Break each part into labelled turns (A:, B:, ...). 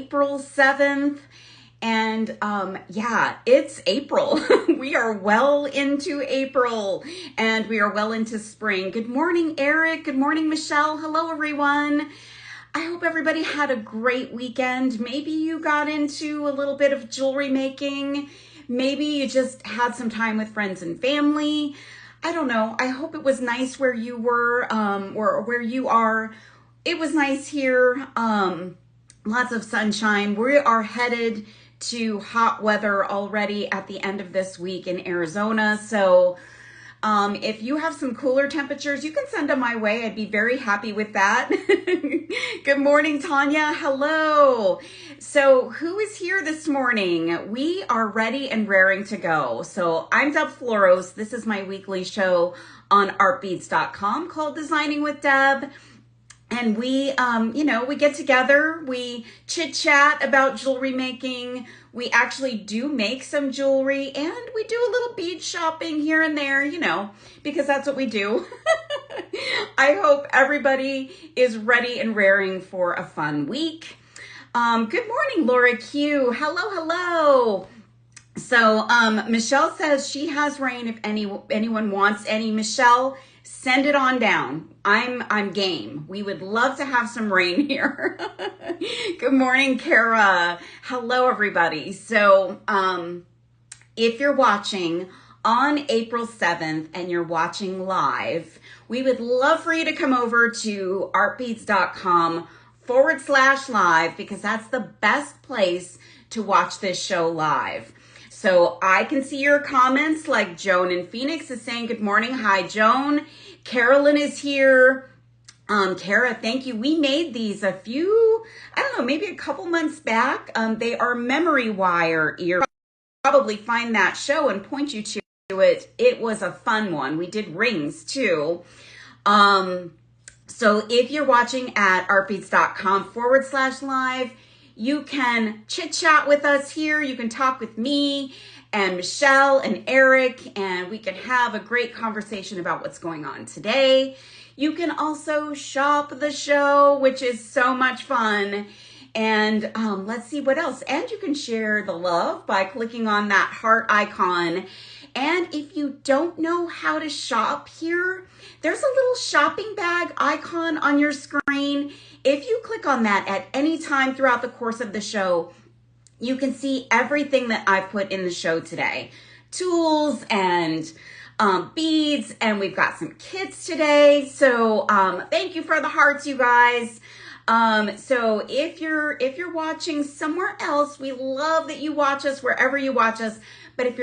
A: April 7th. And yeah, it's April. We are well into April and we are well into spring. Good morning, Eric. Good morning, Michelle. Hello, everyone. I hope everybody had a great weekend. Maybe you got into a little bit of jewelry making. Maybe you just had some time with friends and family. I don't know. I hope it was nice where you were or where you are. It was nice here. Lots of sunshine. We are headed to hot weather already at the end of this week in Arizona. So if you have some cooler temperatures, you can send them my way. I'd be very happy with that. Good morning, Tanya. Hello. So who is here this morning? We are ready and raring to go. So I'm Deb Floros. This is my weekly show on artbeads.com called Designing with Deb. And we, we get together, we chit chat about jewelry making. We actually do make some jewelry and we do a little bead shopping here and there, because that's what we do. I hope everybody is ready and raring for a fun week. Good morning, Laura Q. Hello, hello. So Michelle says she has rain if anyone wants any. Michelle, send it on down. I'm game. We would love to have some rain here. Good morning, Kara. Hello, everybody. So if you're watching on April 7th and you're watching live, we would love for you to come over to artbeads.com/live because that's the best place to watch this show live. So I can see your comments like Joan in Phoenix is saying good morning. Hi, Joan. Carolyn is here. Kara, thank you. We made these maybe a couple months back. They are memory wire ear. Probably find that show and point you to it. It was a fun one. We did rings too. So if you're watching at artbeads.com/live, you can chit chat with us here. You can talk with me and Michelle and Eric, and we can have a great conversation about what's going on today. You can also shop the show, which is so much fun. And let's see what else. And you can share the love by clicking on that heart icon. And if you don't know how to shop here, there's a little shopping bag icon on your screen. If you click on that at any time throughout the course of the show, you can see everything that I've put in the show today. Tools and beads, and we've got some kits today. So thank you for the hearts, you guys. So if you're watching somewhere else, we love that you watch us wherever you watch us. But if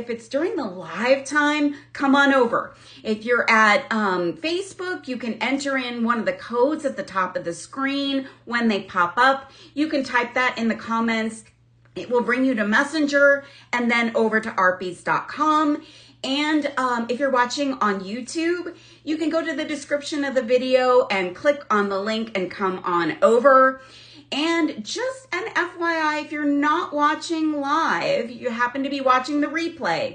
A: it's during the live time, come on over. If you're at Facebook, you can enter in one of the codes at the top of the screen when they pop up. You can type that in the comments. It will bring you to Messenger and then over to artbeads.com. And if you're watching on YouTube, you can go to the description of the video and click on the link and come on over. And just an FYI, if you're not watching live, you happen to be watching the replay,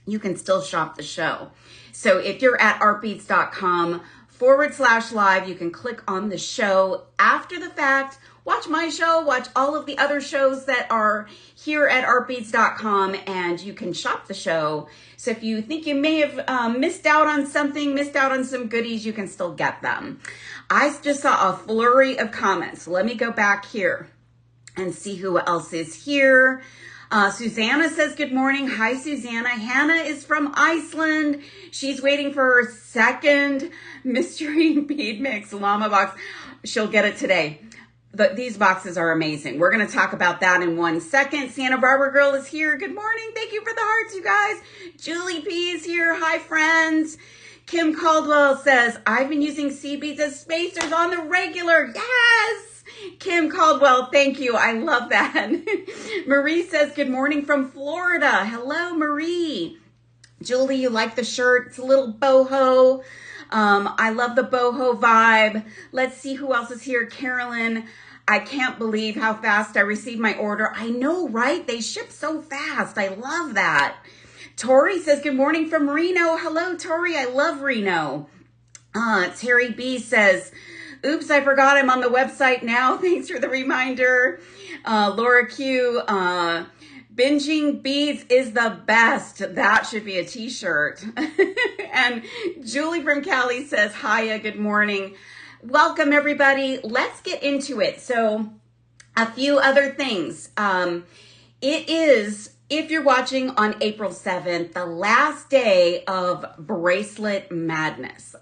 A: you can still shop the show. So if you're at artbeads.com/live, you can click on the show after the fact. Watch my show, watch all of the other shows that are here at artbeads.com, and you can shop the show. So if you think you may have missed out on something, missed out on some goodies, you can still get them. I just saw a flurry of comments. Let me go back here and see who else is here. Susanna says good morning. Hi, Susanna. Hannah is from Iceland. She's waiting for her second mystery bead mix Llama box. She'll get it today. These boxes are amazing. We're going to talk about that in 1 second. Santa Barbara Girl is here. Good morning. Thank you for the hearts, you guys. Julie P is here. Hi, friends. Kim Caldwell says, I've been using seed beads as spacers on the regular. Yes. Kim Caldwell, thank you. I love that. Marie says, good morning from Florida. Hello, Marie. Julie, you like the shirt? It's a little boho. I love the boho vibe. Let's see who else is here. Carolyn, I can't believe how fast I received my order. I know, right? They ship so fast. I love that. Tori says, good morning from Reno. Hello, Tori. I love Reno. Terry B says, Oops, I forgot I'm on the website now. Thanks for the reminder. Laura Q, binging beads is the best. That should be a t-shirt. And Julie from Cali says, hiya, good morning. Welcome everybody. Let's get into it. So a few other things. It is, if you're watching on April 7th, the last day of Bracelet Madness.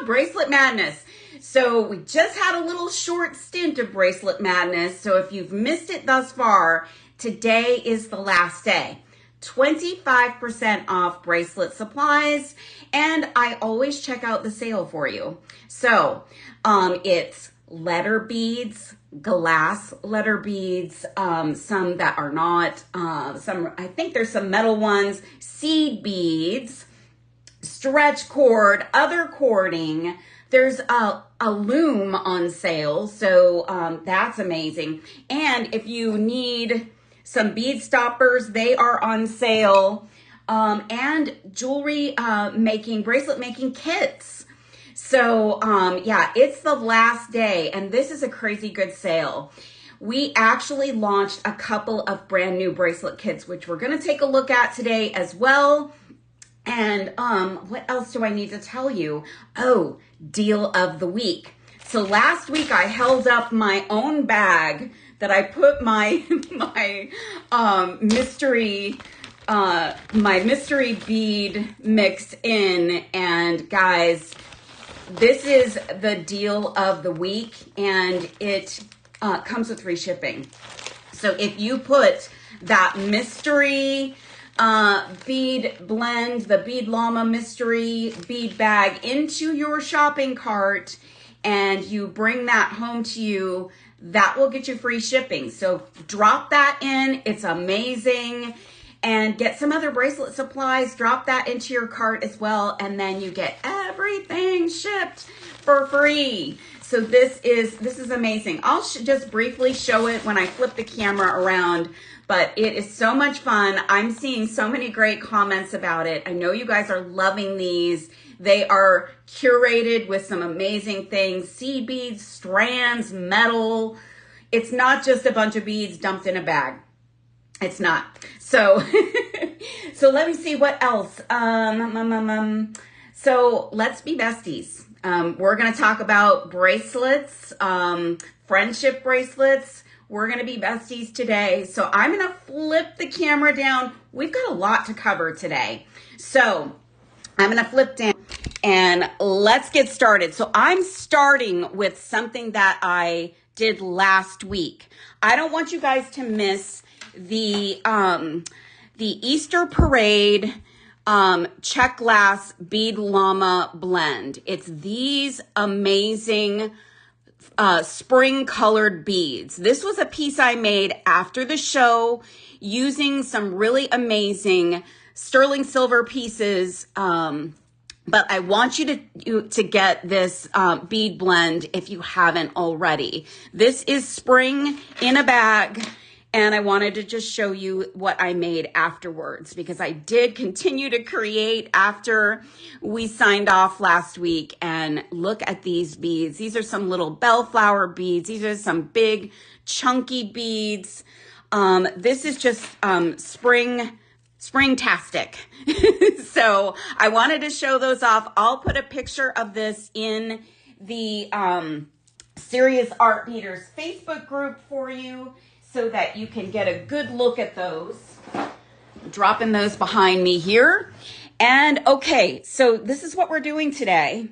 A: Bracelet Madness. So we just had a little short stint of Bracelet Madness. So if you've missed it thus far, today is the last day. 25% off bracelet supplies. And I always check out the sale for you. So it's letter beads, glass letter beads, some that are not, I think there's some metal ones, seed beads, stretch cord, other cording. There's a loom on sale, so that's amazing. And if you need some bead stoppers, they are on sale. And jewelry bracelet making kits. So yeah, it's the last day, and this is a crazy good sale. We actually launched a couple of brand new bracelet kits, which we're going to take a look at today as well. And what else do I need to tell you? Oh, deal of the week. So last week I held up my own bag that I put my mystery bead mix in. And guys, this is the deal of the week, and it comes with free shipping. So if you put that mystery bead blend, the Bead Llama mystery bead bag into your shopping cart and you bring that home to you, that will get you free shipping. So drop that in. It's amazing. And get some other bracelet supplies, drop that into your cart as well, and then you get everything shipped for free. So this is amazing. I'll just briefly show it when I flip the camera around, but it is so much fun. I'm seeing so many great comments about it. I know you guys are loving these. They are curated with some amazing things, seed beads, strands, metal. It's not just a bunch of beads dumped in a bag. It's not. So, so let me see what else. So let's be besties. We're going to talk about bracelets, friendship bracelets. We're going to be besties today. So I'm going to flip the camera down. We've got a lot to cover today. So I'm going to flip down and let's get started. So I'm starting with something that I did last week. I don't want you guys to miss the Easter Parade check glass bead llama blend. It's these amazing spring colored beads. This was a piece I made after the show using some really amazing sterling silver pieces. But I want you to get this bead blend if you haven't already. This is spring in a bag. And I wanted to just show you what I made afterwards, because I did continue to create after we signed off last week. And look at these beads. These are some little bellflower beads. These are some big chunky beads. This is just springtastic. So I wanted to show those off. I'll put a picture of this in the Serious Art Beaters Facebook group for you, so that you can get a good look at those. I'm dropping those behind me here. And okay, so this is what we're doing today.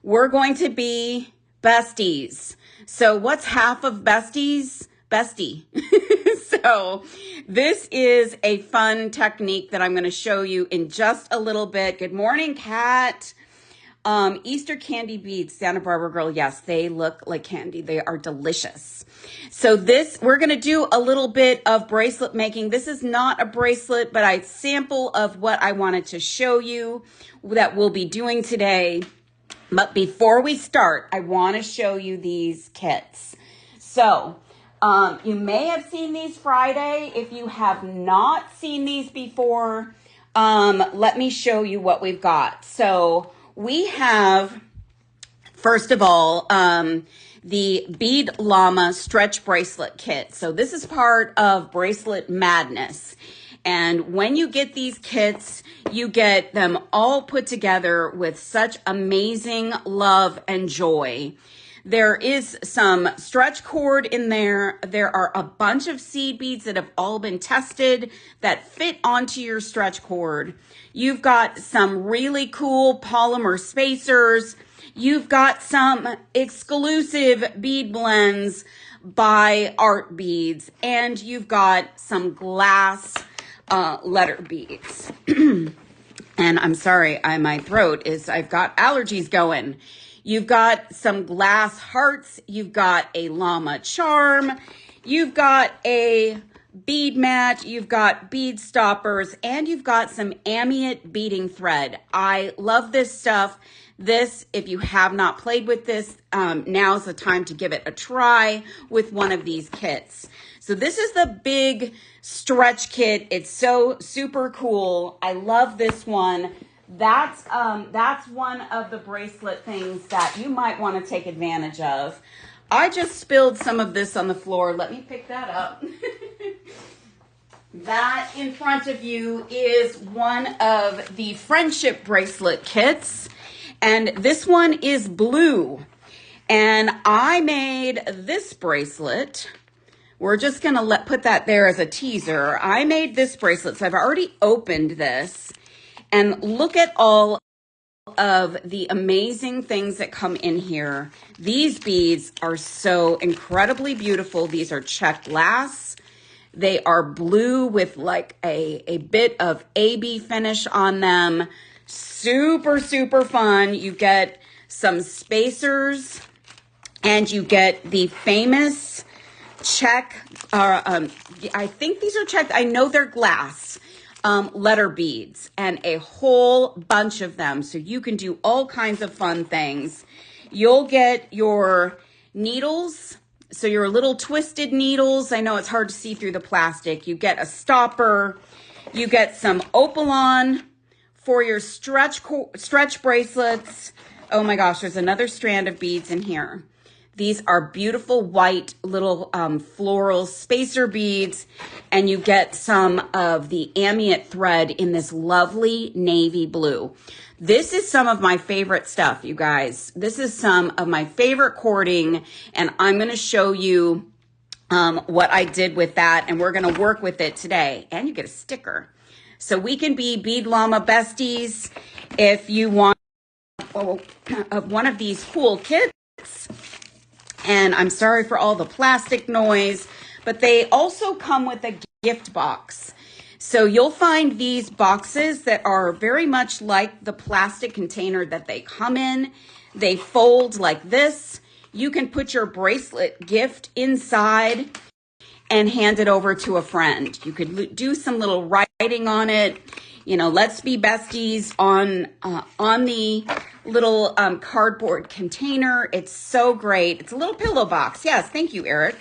A: We're going to be besties. So what's half of besties? Bestie. So this is a fun technique that I'm going to show you in just a little bit. Good morning, Kat. Easter candy beads, Santa Barbara girl. Yes, they look like candy. They are delicious. So we're going to do a little bit of bracelet making. This is not a bracelet, but a sample of what I wanted to show you that we'll be doing today. But before we start, I want to show you these kits. So you may have seen these Friday. If you have not seen these before, let me show you what we've got. So we have First of all, the Bead Llama stretch bracelet kit. So this is part of Bracelet Madness. And when you get these kits, you get them all put together with such amazing love and joy. There is some stretch cord in there. There are a bunch of seed beads that have all been tested that fit onto your stretch cord. You've got some really cool polymer spacers. You've got some exclusive bead blends by Art Beads, and you've got some glass letter beads. And I'm sorry, my throat is, I've got allergies going. You've got some glass hearts. You've got a llama charm. You've got a bead mat. You've got bead stoppers, and you've got some ambient beading thread. I love this stuff. This, if you have not played with this, now's the time to give it a try with one of these kits. So this is the big stretch kit. It's so super cool. I love this one. That's one of the bracelet things that you might want to take advantage of. I just spilled some of this on the floor. Let me pick that up. That in front of you is one of the friendship bracelet kits. And this one is blue. And I made this bracelet. We're just going to put that there as a teaser. I made this bracelet, so I've already opened this. And look at all of the amazing things that come in here. These beads are so incredibly beautiful. These are check glass. They are blue with like a bit of AB finish on them. Super, super fun. You get some spacers, and you get the famous check, I think these are checked. I know they're glass, letter beads, and a whole bunch of them. So you can do all kinds of fun things. You'll get your needles. So your little twisted needles. I know it's hard to see through the plastic. You get a stopper. You get some Opalon for your stretch bracelets. Oh my gosh, there's another strand of beads in here. These are beautiful white little floral spacer beads, and you get some of the ambient thread in this lovely navy blue. This is some of my favorite stuff, you guys. This is some of my favorite cording, and I'm going to show you what I did with that, and we're going to work with it today. And you get a sticker. So we can be Bead Llama besties if you want one of these cool kits. And I'm sorry for all the plastic noise, but they also come with a gift box. So you'll find these boxes that are very much like the plastic container that they come in. They fold like this. You can put your bracelet gift inside and hand it over to a friend. You could do some little writing on it. You know, let's be besties on the little cardboard container. It's so great. It's a little pillow box. Yes, thank you, Eric.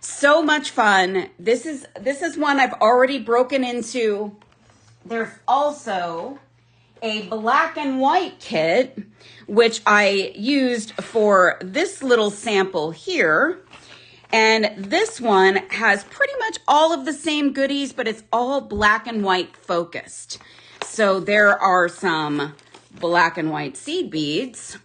A: So much fun. This is one I've already broken into. There's also a black and white kit, which I used for this little sample here. And this one has pretty much all of the same goodies, but it's all black and white focused. So there are some black and white seed beads,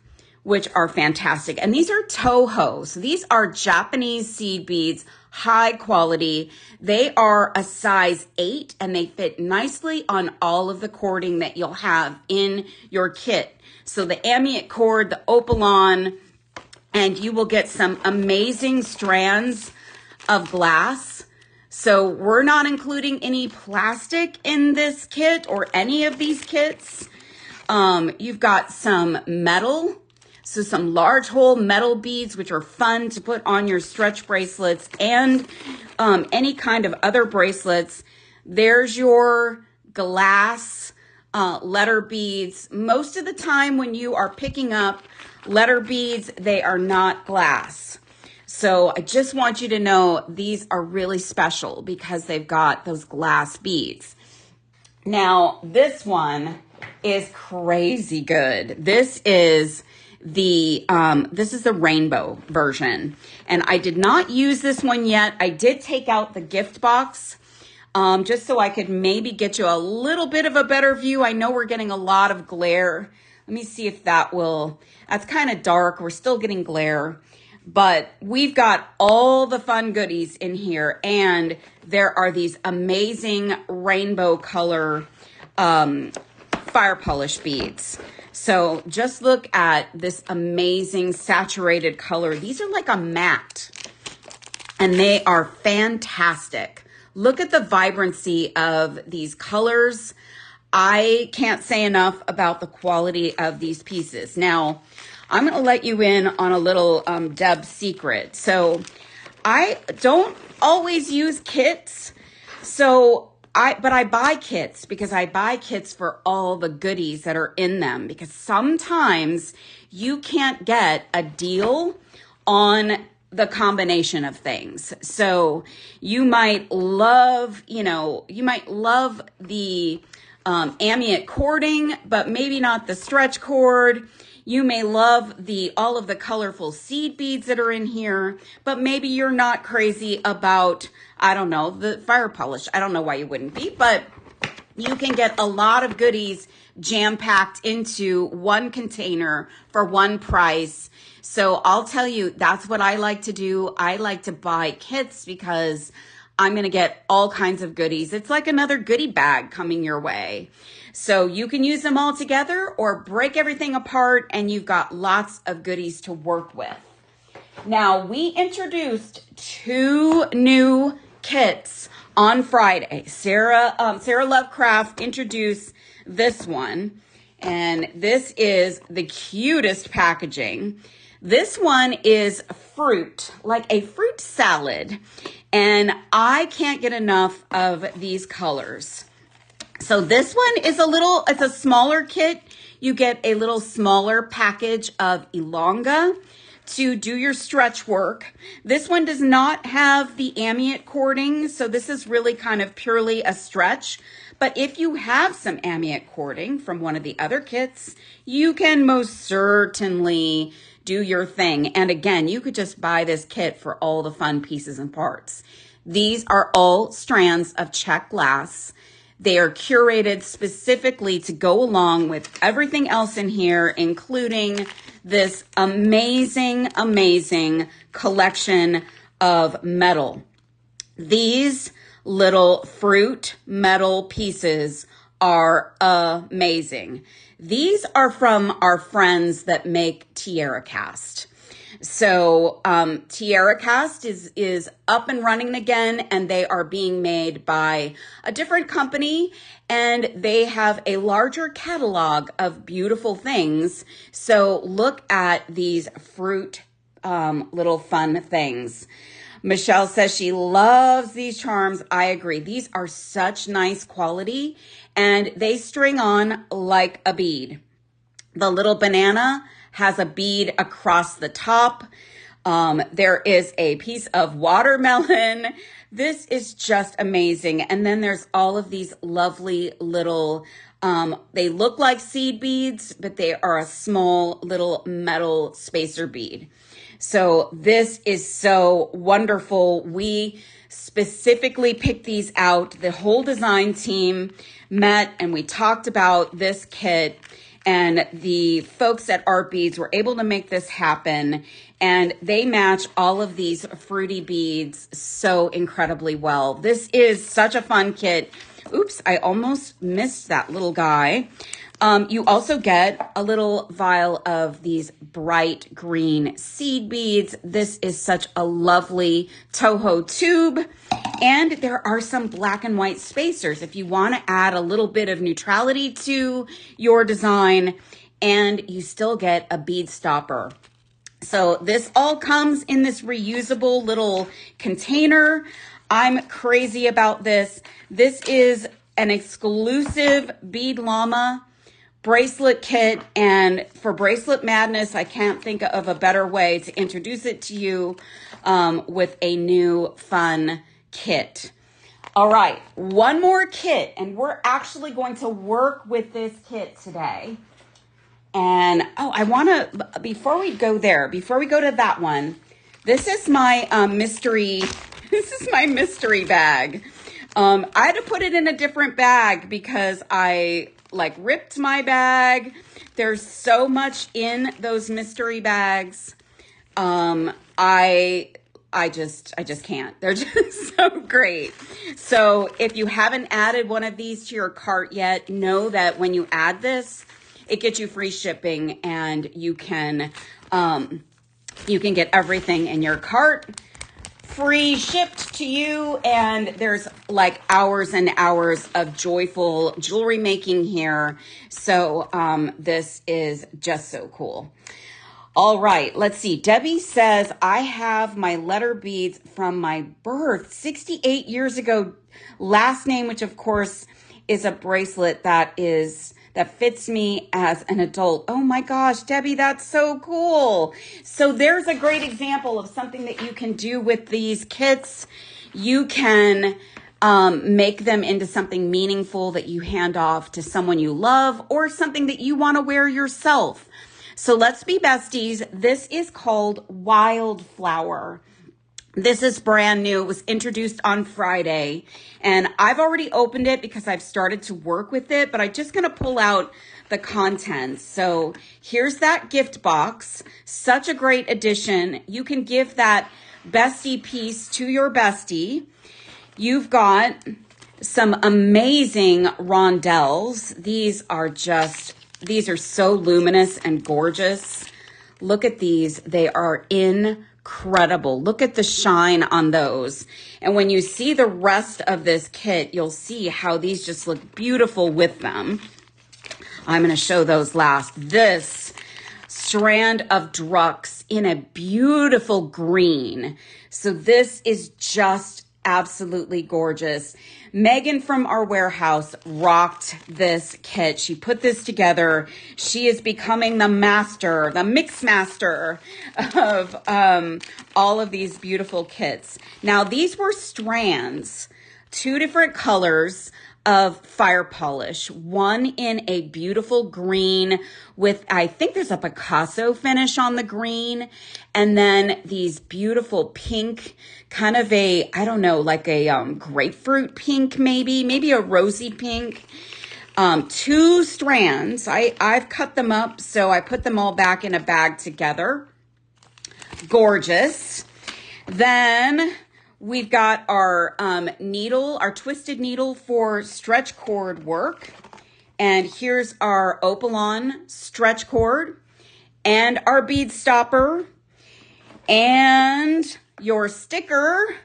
A: which are fantastic. And these are Toho. So these are Japanese seed beads, high quality. They are a size 8, and they fit nicely on all of the cording that you'll have in your kit. So the ambient cord, the Opalon, and you will get some amazing strands of glass. So we're not including any plastic in this kit or any of these kits. You've got some metal, so some large hole metal beads, which are fun to put on your stretch bracelets and any kind of other bracelets. There's your glass letter beads. Most of the time when you are picking up letter beads, they are not glass. So I just want you to know these are really special because they've got those glass beads. Now, this one is crazy good. This is this is the rainbow version. And I did not use this one yet. I did take out the gift box just so I could maybe get you a little bit of a better view. I know we're getting a lot of glare. Let me see if that's kind of dark. We're still getting glare, but we've got all the fun goodies in here. And there are these amazing rainbow color fire polish beads. So just look at this amazing saturated color. These are like a matte and they are fantastic. Look at the vibrancy of these colors. I can't say enough about the quality of these pieces. Now, I'm going to let you in on a little Deb secret. So I don't always use kits. But I buy kits because I buy kits for all the goodies that are in them, because sometimes you can't get a deal on the combination of things. So you might love, the ambient cording, but maybe not the stretch cord. You may love all of the colorful seed beads that are in here, but maybe you're not crazy about, I don't know, the fire polish. I don't know why you wouldn't be, but you can get a lot of goodies jam-packed into one container for one price. So I'll tell you, that's what I like to do. I like to buy kits because I'm going to get all kinds of goodies. It's like another goodie bag coming your way. So you can use them all together or break everything apart and you've got lots of goodies to work with. Now, we introduced 2 new kits on Friday. Sarah Lovecraft introduced this one, and this is the cutest packaging. This one is fruit, like a fruit salad, and I can't get enough of these colors. So this one is it's a smaller kit. You get a little smaller package of Ilonga to do your stretch work. This one does not have the ambient cording, so this is really kind of purely a stretch. But if you have some ambient cording from one of the other kits, you can most certainly do your thing. And again, you could just buy this kit for all the fun pieces and parts. These are all strands of check glass. They are curated specifically to go along with everything else in here, including this amazing, amazing collection of metal. These little fruit metal pieces are amazing. These are from our friends that make Tiara Cast. So Tiara Cast is up and running again, and they are being made by a different company, and they have a larger catalog of beautiful things. So look at these fruit little fun things. Michelle says she loves these charms. I agree. These are such nice quality, and they string on like a bead. The little banana has a bead across the top. There is a piece of watermelon. This is just amazing. And then there's all of these lovely little, they look like seed beads, but they are a small little metal spacer bead. So this is so wonderful. We specifically picked these out. The whole design team met and we talked about this kit, and the folks at Art Beads were able to make this happen, and they match all of these fruity beads so incredibly well. This is such a fun kit. Oops, I almost missed that little guy. You also get a little vial of these bright green seed beads. This is such a lovely Toho tube. And there are some black and white spacers if you want to add a little bit of neutrality to your design, and you still get a bead stopper. So this all comes in this reusable little container. I'm crazy about this. This is an exclusive Bead Llama bracelet kit, and for Bracelet Madness, I can't think of a better way to introduce it to you with a new fun kit. All right, one more kit, and we're actually going to work with this kit today. And oh, I want to, before we go there, before we go to that one, this is my mystery, this is my mystery bag. I had to put it in a different bag because I like ripped my bag. There's so much in those mystery bags. I just can't. They're just so great. So if you haven't added one of these to your cart yet, know that when you add this, it gets you free shipping, and you can get everything in your cart free shipped to you. And there's like hours and hours of joyful jewelry making here. So this is just so cool. All right, let's see. Debbie says, I have my letter beads from my birth 68 years ago. Last name, which of course is a bracelet that fits me as an adult. Oh my gosh, Debbie, that's so cool. So there's a great example of something that you can do with these kits. You can make them into something meaningful that you hand off to someone you love, or something that you want to wear yourself. So let's be besties. This is called Wildflower. This is brand new. It was introduced on Friday, and I've already opened it because I've started to work with it, but I'm just going to pull out the contents. So here's that gift box. Such a great addition. You can give that bestie piece to your bestie. You've got some amazing rondelles. These are so luminous and gorgeous. Look at these. They are incredible. Look at the shine on those. And when you see the rest of this kit, you'll see how these just look beautiful with them. I'm going to show those last. This strand of Drux in a beautiful green. So this is just absolutely gorgeous. Megan from our warehouse rocked this kit. She put this together. She is becoming the master, the mix master of all of these beautiful kits. Now, these were strands, 2 different colors of fire polish, one in a beautiful green with, I think there's a Picasso finish on the green, and then these beautiful pink, kind of a, I don't know, like a grapefruit pink, maybe a rosy pink. 2 strands. I've cut them up, so I put them all back in a bag together. Gorgeous. Then we've got our needle, our twisted needle for stretch cord work. And here's our Opalon stretch cord and our bead stopper and your sticker.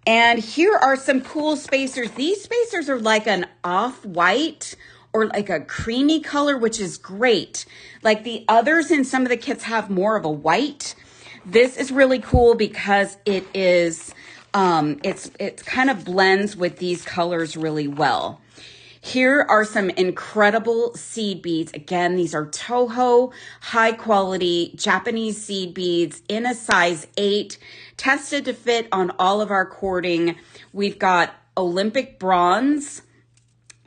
A: And here are some cool spacers. These spacers are like an off-white or like a creamy color, which is great. Like the others in some of the kits have more of a white. This is really cool because it is, it's kind of blends with these colors really well. Here are some incredible seed beads. Again, these are Toho high quality Japanese seed beads in a size 8, tested to fit on all of our cording. We've got Olympic bronze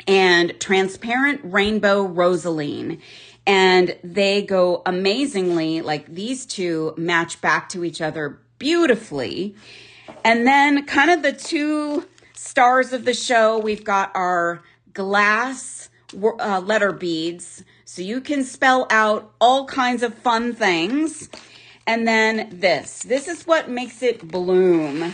A: and transparent rainbow rosaline. And they go amazingly, like these two match back to each other beautifully. And then kind of the 2 stars of the show, we've got our glass letter beads. So you can spell out all kinds of fun things. And then this is what makes it bloom.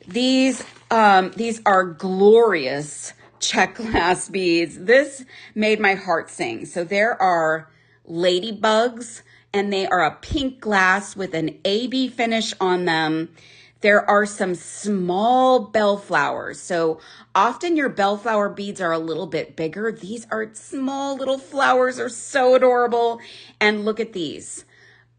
A: These are glorious check glass beads. This made my heart sing. So there are ladybugs, and they are a pink glass with an AB finish on them. There are some small bellflowers. So often your bellflower beads are a little bit bigger. These are small little flowers, are so adorable. And look at these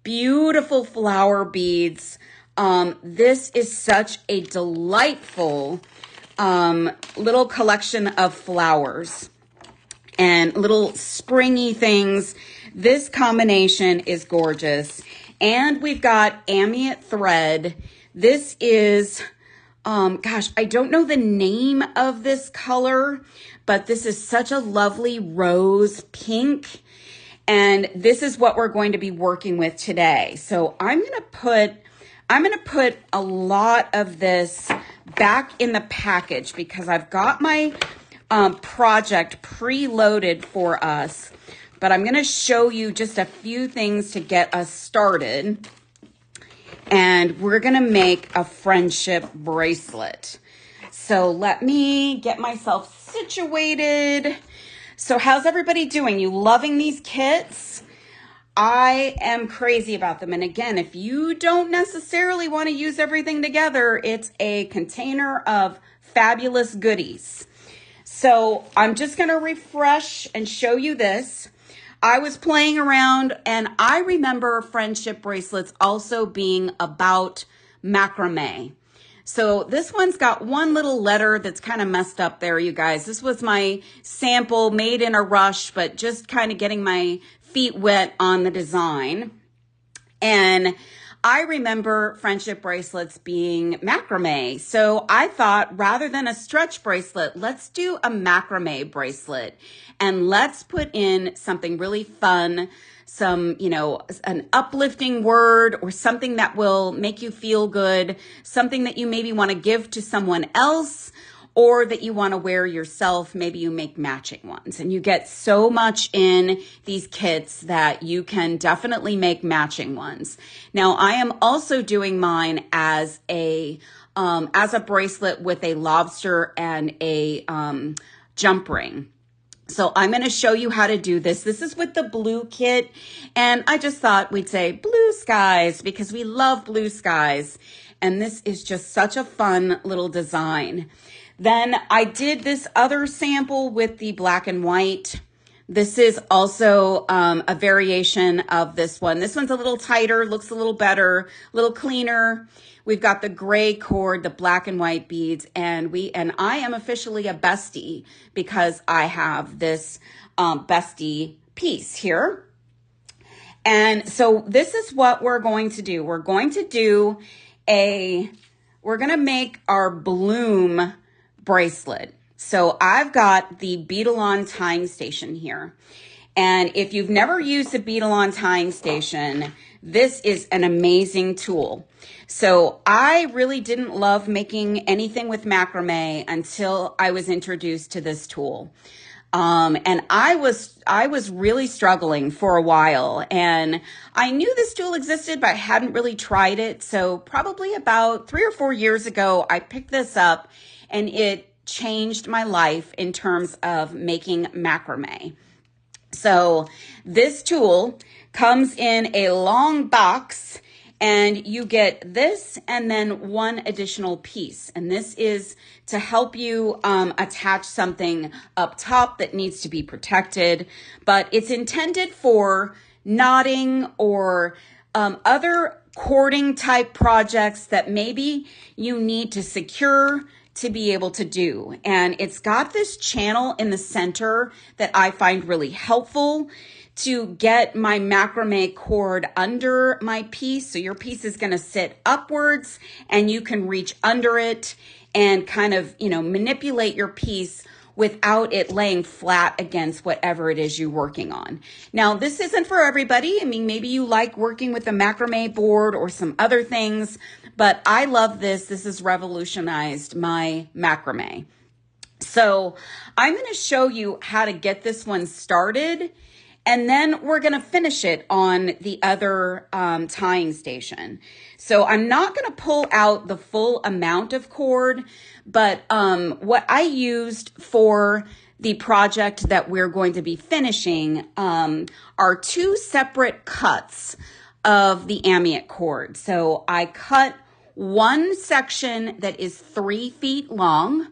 A: beautiful flower beads. This is such a delightful little collection of flowers and little springy things. This combination is gorgeous. And we've got Amite thread. This is, gosh, I don't know the name of this color, but this is such a lovely rose pink. And this is what we're going to be working with today. So I'm going to put a lot of this back in the package because I've got my project preloaded for us, but I'm going to show you just a few things to get us started. And we're going to make a friendship bracelet. So let me get myself situated. So how's everybody doing? You loving these kits? I am crazy about them. And again, if you don't necessarily want to use everything together, it's a container of fabulous goodies. So I'm just going to refresh and show you this. I was playing around and I remember friendship bracelets also being about macrame. So this one's got one little letter that's kind of messed up there, you guys. This was my sample made in a rush, but just kind of getting my feet wet on the design. And I remember friendship bracelets being macrame. So I thought rather than a stretch bracelet, let's do a macrame bracelet and let's put in something really fun, some, an uplifting word or something that will make you feel good, something that you maybe want to give to someone else or that you want to wear yourself. Maybe you make matching ones and you get so much in these kits that you can definitely make matching ones. Now, I am also doing mine as a bracelet with a lobster and a jump ring. So I'm going to show you how to do this. This is with the blue kit. And I just thought we'd say blue skies because we love blue skies. And this is just such a fun little design. Then I did this other sample with the black and white. This is also a variation of this one. This one's a little tighter, looks a little better, a little cleaner. We've got the gray cord, the black and white beads, and I am officially a bestie because I have this bestie piece here. And so this is what we're going to do. We're going to make our bloom bracelet. So I've got the Beadalon tying station here. And if you've never used the Beadalon tying station, this is an amazing tool. So I really didn't love making anything with macrame until I was introduced to this tool. And I was really struggling for a while, and I knew this tool existed, but I hadn't really tried it. So probably about 3 or 4 years ago, I picked this up and it changed my life in terms of making macrame. So this tool comes in a long box and you get this and then one additional piece. And this is to help you attach something up top that needs to be protected, but it's intended for knotting or other cording type projects that maybe you need to secure to be able to do. And it's got this channel in the center that I find really helpful to get my macrame cord under my piece. So your piece is going to sit upwards and you can reach under it and kind of, manipulate your piece without it laying flat against whatever it is you're working on. Now, this isn't for everybody. I mean, maybe you like working with a macrame board or some other things, but I love this. This has revolutionized my macrame. So I'm going to show you how to get this one started, and then we're going to finish it on the other tying station. So I'm not going to pull out the full amount of cord, but what I used for the project that we're going to be finishing are 2 separate cuts of the ambient cord. So I cut one section that is 3 feet long,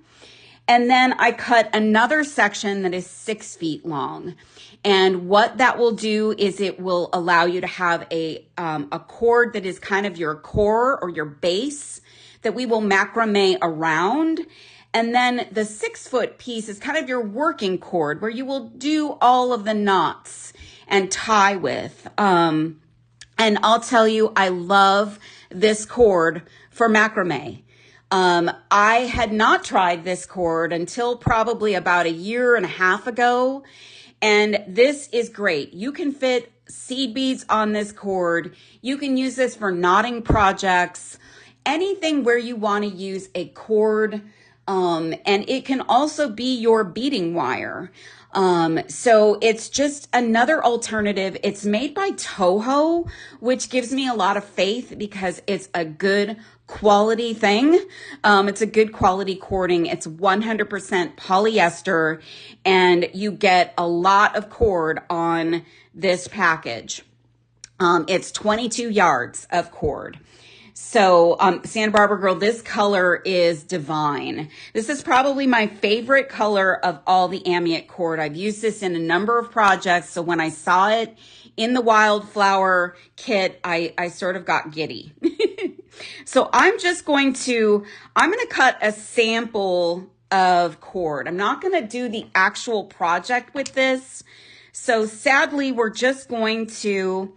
A: and then I cut another section that is 6 feet long. And what that will do is it will allow you to have a cord that is kind of your core or your base that we will macrame around. And then the 6-foot piece is kind of your working cord where you will do all of the knots and tie with. And I'll tell you, I love this cord for macrame. I had not tried this cord until probably about 1.5 years ago. And this is great. You can fit seed beads on this cord. You can use this for knotting projects, anything where you want to use a cord. And it can also be your beading wire. So it's just another alternative. It's made by Toho, which gives me a lot of faith because it's a good quality thing. It's a good quality cording. It's 100% polyester, and you get a lot of cord on this package. It's 22 yards of cord. So, Santa Barbara Girl, this color is divine. This is probably my favorite color of all the Amiot cord. I've used this in a number of projects. So when I saw it in the Wildflower kit, I sort of got giddy. So I'm going to cut a sample of cord. I'm not going to do the actual project with this. So sadly, we're just going to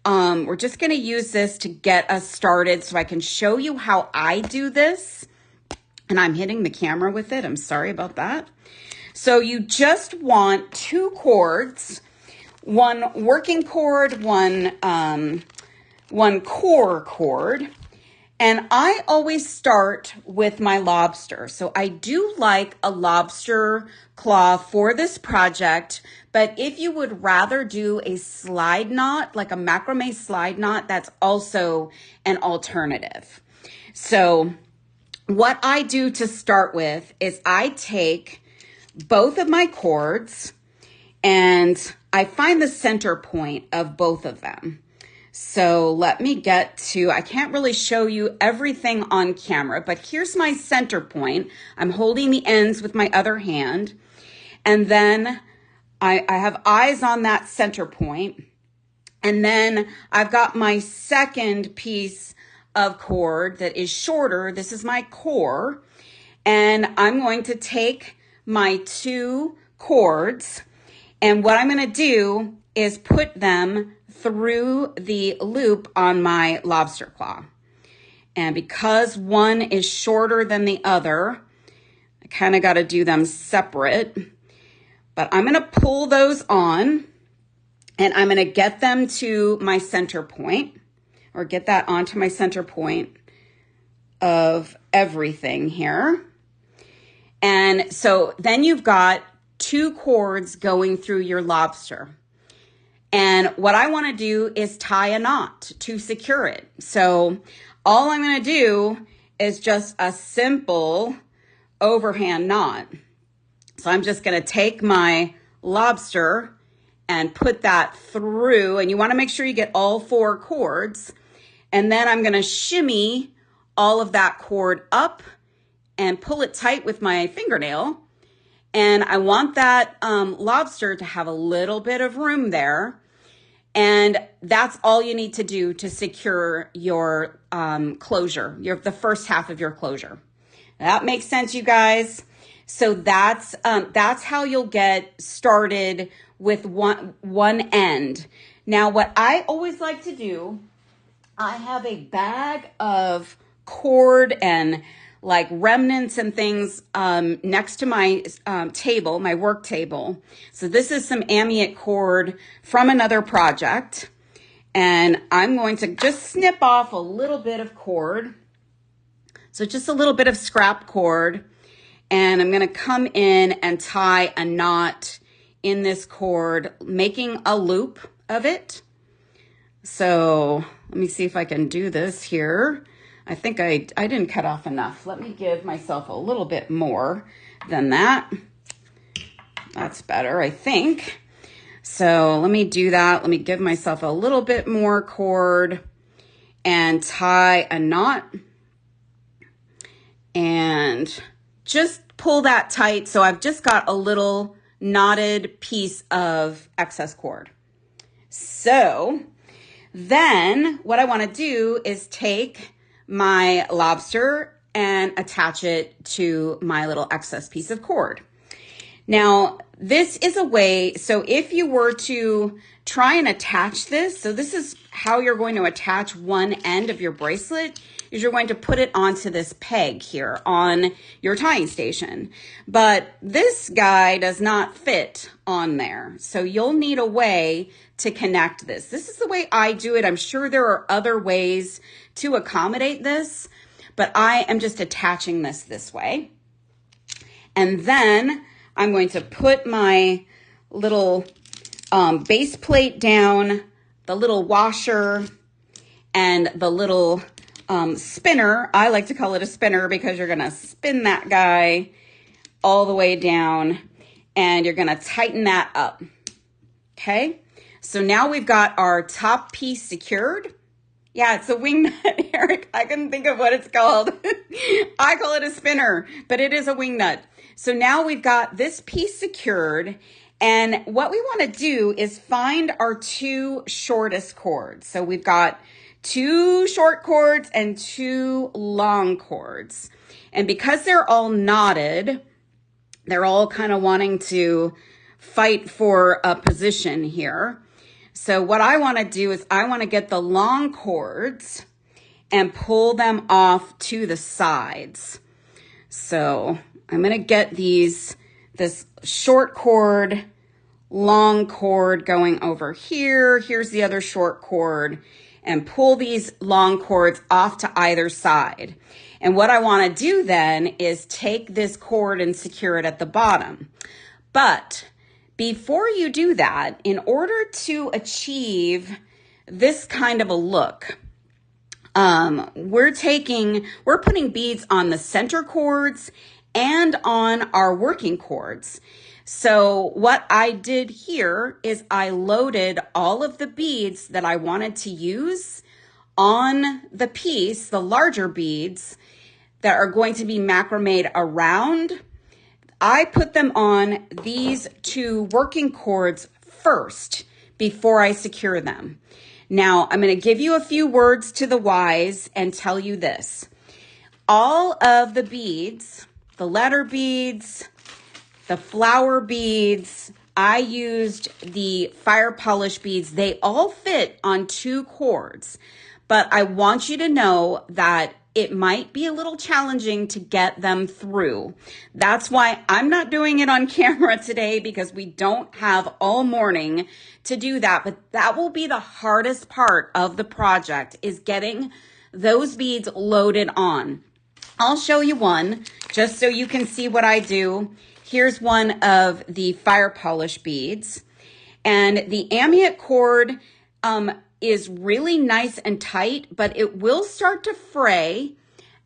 A: use this to get us started so I can show you how I do this. And I'm hitting the camera with it. I'm sorry about that. So you just want 2 cords, one working cord, one core cord. And I always start with my lobster. So I do like a lobster claw for this project, but if you would rather do a slide knot, like a macrame slide knot, that's also an alternative. So what I do to start with is I take both of my cords and I find the center point of both of them. So let me get to, I can't really show you everything on camera, but here's my center point. I'm holding the ends with my other hand. And then I have eyes on that center point. And then I've got my second piece of cord that is shorter. This is my core. And I'm going to take my 2 cords. And what I'm going to do is put them through the loop on my lobster claw. And because one is shorter than the other, I kind of got to do them separate. But I'm going to pull those on and I'm going to get them to my center point, or get that onto my center point of everything here. And so then you've got 2 cords going through your lobster. And what I want to do is tie a knot to secure it. So all I'm going to do is just a simple overhand knot. So I'm just going to take my lobster and put that through. And you want to make sure you get all 4 cords. And then I'm going to shimmy all of that cord up and pull it tight with my fingernail. And I want that lobster to have a little bit of room there. And that's all you need to do to secure your closure, the first half of your closure. That makes sense, you guys? So that's how you'll get started with one end. Now, what I always like to do, I have a bag of cord and like remnants and things next to my table, my work table. So this is some Amiot cord from another project. And I'm going to just snip off a little bit of cord. So just a little bit of scrap cord. And I'm going to come in and tie a knot in this cord, making a loop of it. So let me see if I can do this here. I think I didn't cut off enough. Let me give myself a little bit more than that. That's better, I think. So let me do that. Let me give myself a little bit more cord and tie a knot. And just pull that tight. So I've just got a little knotted piece of excess cord. So then what I want to do is take my lobster and attach it to my little excess piece of cord. Now, this is a way, so if you were to try and attach this, so this is how you're going to attach one end of your bracelet. is you're going to put it onto this peg here on your tying station. But this guy does not fit on there. So you'll need a way to connect this. This is the way I do it. I'm sure there are other ways to accommodate this, but I am just attaching this way. And then I'm going to put my little base plate down, the little washer, and the little spinner. I like to call it a spinner because you're going to spin that guy all the way down and you're going to tighten that up. Okay, so now we've got our top piece secured. Yeah, it's a wing nut, Eric. I couldn't think of what it's called. I call it a spinner, but it is a wing nut. So now we've got this piece secured, and what we want to do is find our two shortest cords. So we've got two short cords and two long cords. And because they're all knotted, they're all kind of wanting to fight for a position here. So what I want to do is I want to get the long cords and pull them off to the sides. So I'm going to get this short cord, long cord going over here. Here's the other short cord, and pull these long cords off to either side. And what I want to do then is take this cord and secure it at the bottom. But before you do that, in order to achieve this kind of a look, we're putting beads on the center cords and on our working cords. So what I did here is I loaded all of the beads that I wanted to use on the piece, the larger beads that are going to be macrameed around. I put them on these two working cords first before I secure them. Now, I'm going to give you a few words to the wise and tell you this. All of the beads, the letter beads, the flower beads, I used the fire polish beads. They all fit on two cords, but I want you to know that it might be a little challenging to get them through. That's why I'm not doing it on camera today, because we don't have all morning to do that. But that will be the hardest part of the project, is getting those beads loaded on. I'll show you one just so you can see what I do. Here's one of the fire polish beads, and the ambient cord is really nice and tight, but it will start to fray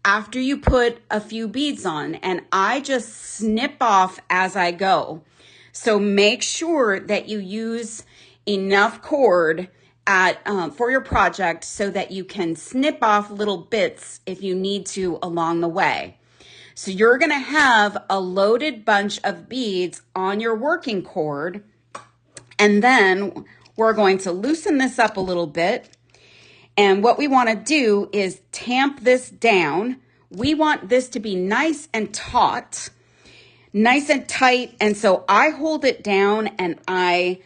A: after you put a few beads on, and I just snip off as I go. So make sure that you use enough cord for your project so that you can snip off little bits if you need to along the way. So you're going to have a loaded bunch of beads on your working cord, and then we're going to loosen this up a little bit. And what we want to do is tamp this down. We want this to be nice and taut, nice and tight. And so I hold it down and I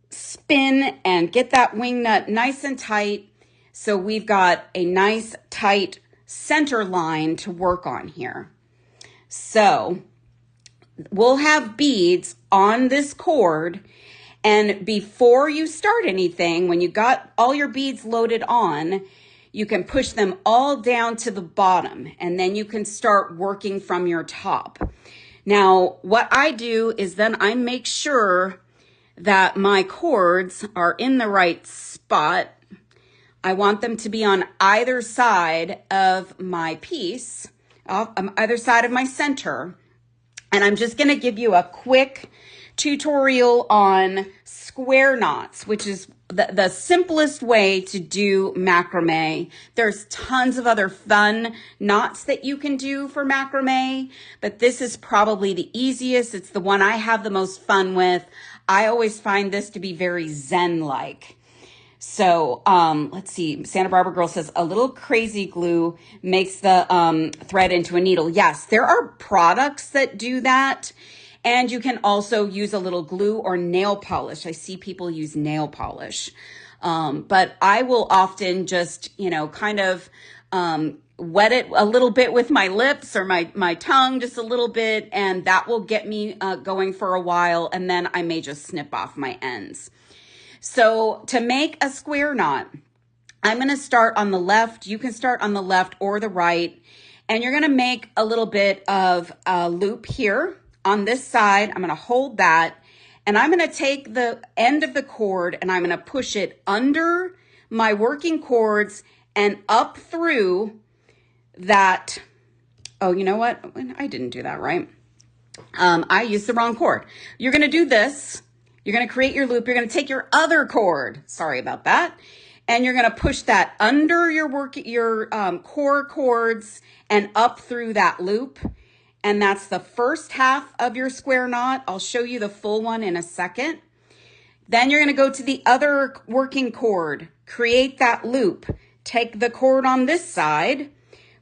A: spin and get that wing nut nice and tight. So we've got a nice tight center line to work on here. So we'll have beads on this cord. And before you start anything, when you got all your beads loaded on, you can push them all down to the bottom, and then you can start working from your top. Now, what I do is then I make sure that my cords are in the right spot. I want them to be on either side of my piece, either side of my center. And I'm just going to give you a quick tutorial on square knots, which is the simplest way to do macrame. There's tons of other fun knots that you can do for macrame, but this is probably the easiest. It's the one I have the most fun with. I always find this to be very zen-like. So let's see. Santa Barbara Girl says a little crazy glue makes the thread into a needle. Yes, there are products that do that. And you can also use a little glue or nail polish. I see people use nail polish. But I will often just, kind of wet it a little bit with my lips or my tongue, just a little bit, and that will get me going for a while, and then I may just snip off my ends. So to make a square knot, I'm going to start on the left. You can start on the left or the right, and you're going to make a little bit of a loop here on this side. I'm going to hold that, and I'm going to take the end of the cord and I'm going to push it under my working cords and up through that. Oh, you know what? I didn't do that right. I used the wrong cord. You're going to do this. You're going to create your loop. You're going to take your other cord. Sorry about that. And you're going to push that under your core cords and up through that loop. And that's the first half of your square knot. I'll show you the full one in a second. Then you're going to go to the other working cord, create that loop, take the cord on this side,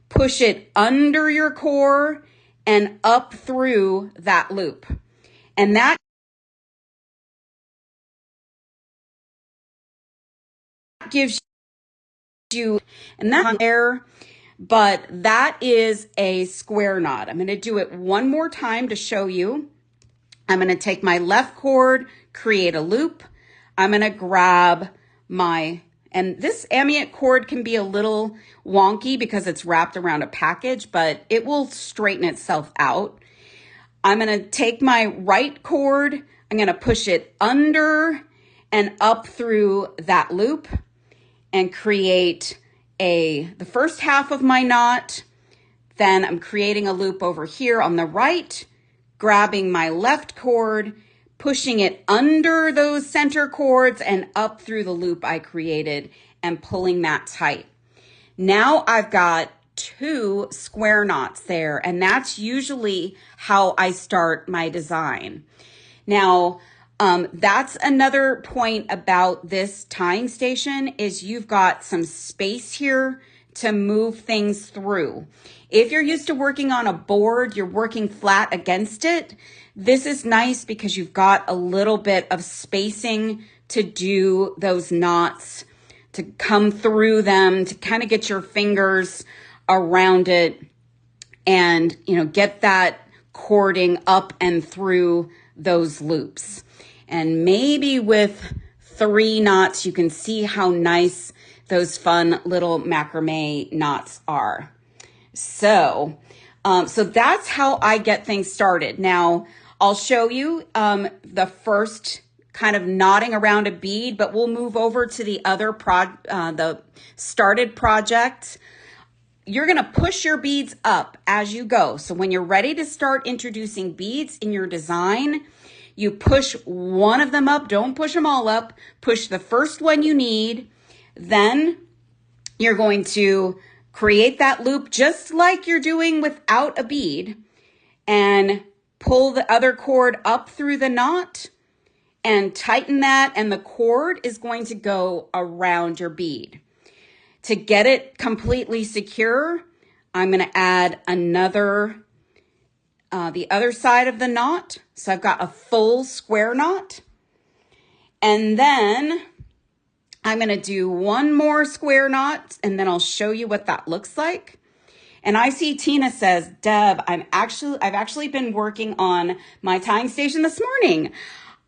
A: push it under your core and up through that loop. And that gives you, and that's there, but that is a square knot. I'm going to do it one more time to show you. I'm going to take my left cord, create a loop. I'm going to grab and this ambient cord can be a little wonky because it's wrapped around a package, but it will straighten itself out. I'm going to take my right cord. I'm going to push it under and up through that loop and create the first half of my knot. Then I'm creating a loop over here on the right, grabbing my left cord, pushing it under those center cords and up through the loop I created and pulling that tight. Now I've got 2 square knots there, and that's usually how I start my design. Now, that's another point about this tying station is you've got some space here to move things through. If you're used to working on a board, you're working flat against it. This is nice because you've got a little bit of spacing to do those knots, to come through them, to kind of get your fingers around it and, get that cording up and through those loops. And maybe with 3 knots, you can see how nice those fun little macrame knots are. So that's how I get things started. Now, I'll show you the first kind of knotting around a bead, but we'll move over to the other the started project. You're going to push your beads up as you go. So when you're ready to start introducing beads in your design, you push one of them up. Don't push them all up. Push the first one you need. Then you're going to create that loop just like you're doing without a bead and pull the other cord up through the knot and tighten that, and the cord is going to go around your bead. To get it completely secure, I'm going to add another, the other side of the knot. So I've got a full square knot. And then I'm going to do one more square knot, and then I'll show you what that looks like. And I see Tina says, Deb, I've actually been working on my tying station this morning.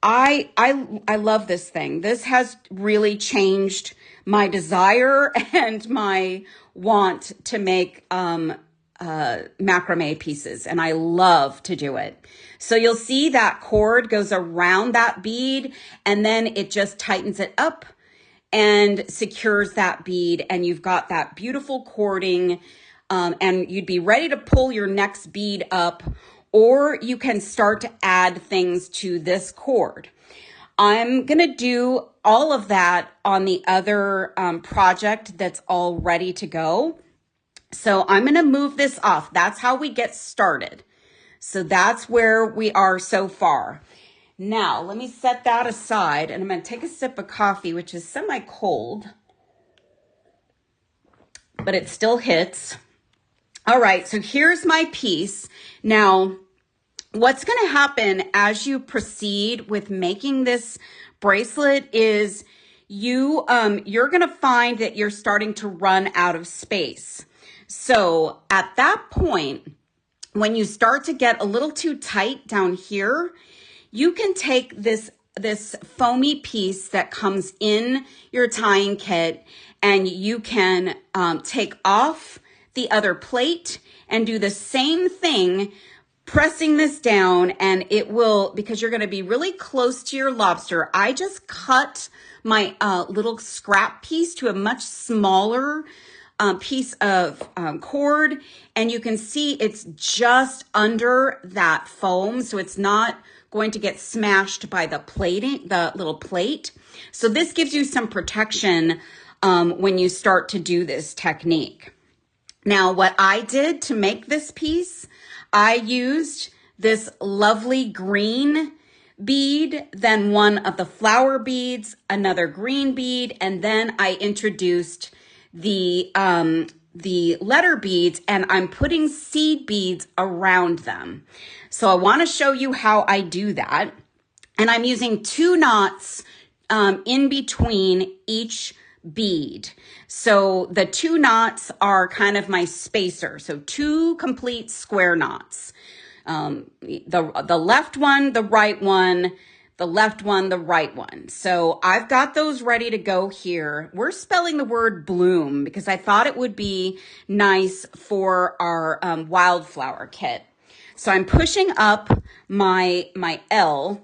A: I love this thing. This has really changed my desire and my want to make macrame pieces, and I love to do it. So you'll see that cord goes around that bead, and then it just tightens it up and secures that bead, and you've got that beautiful cording, and you'd be ready to pull your next bead up, or you can start to add things to this cord. I'm going to do all of that on the other project that's all ready to go. So I'm going to move this off. That's how we get started. So that's where we are so far. Now, let me set that aside, and I'm going to take a sip of coffee, which is semi-cold, but it still hits. All right, so here's my piece. Now, what's going to happen as you proceed with making this bracelet is you're going to find that you're starting to run out of space. So at that point, when you start to get a little too tight down here, you can take this foamy piece that comes in your tying kit, and you can take off the other plate and do the same thing, pressing this down, and it will, because you're going to be really close to your lobster. I just cut my little scrap piece to a much smaller piece of cord, and you can see it's just under that foam, so it's not going to get smashed by the plating, the little plate. So this gives you some protection when you start to do this technique. Now, what I did to make this piece, I used this lovely green bead, then one of the flower beads, another green bead, and then I introduced the letter beads, and I'm putting seed beads around them. So I want to show you how I do that. And I'm using 2 knots in between each bead. So the 2 knots are kind of my spacer. So 2 complete square knots. The left one, the right one, the left one, the right one. So I've got those ready to go here. We're spelling the word bloom because I thought it would be nice for our wildflower kit. So I'm pushing up my L,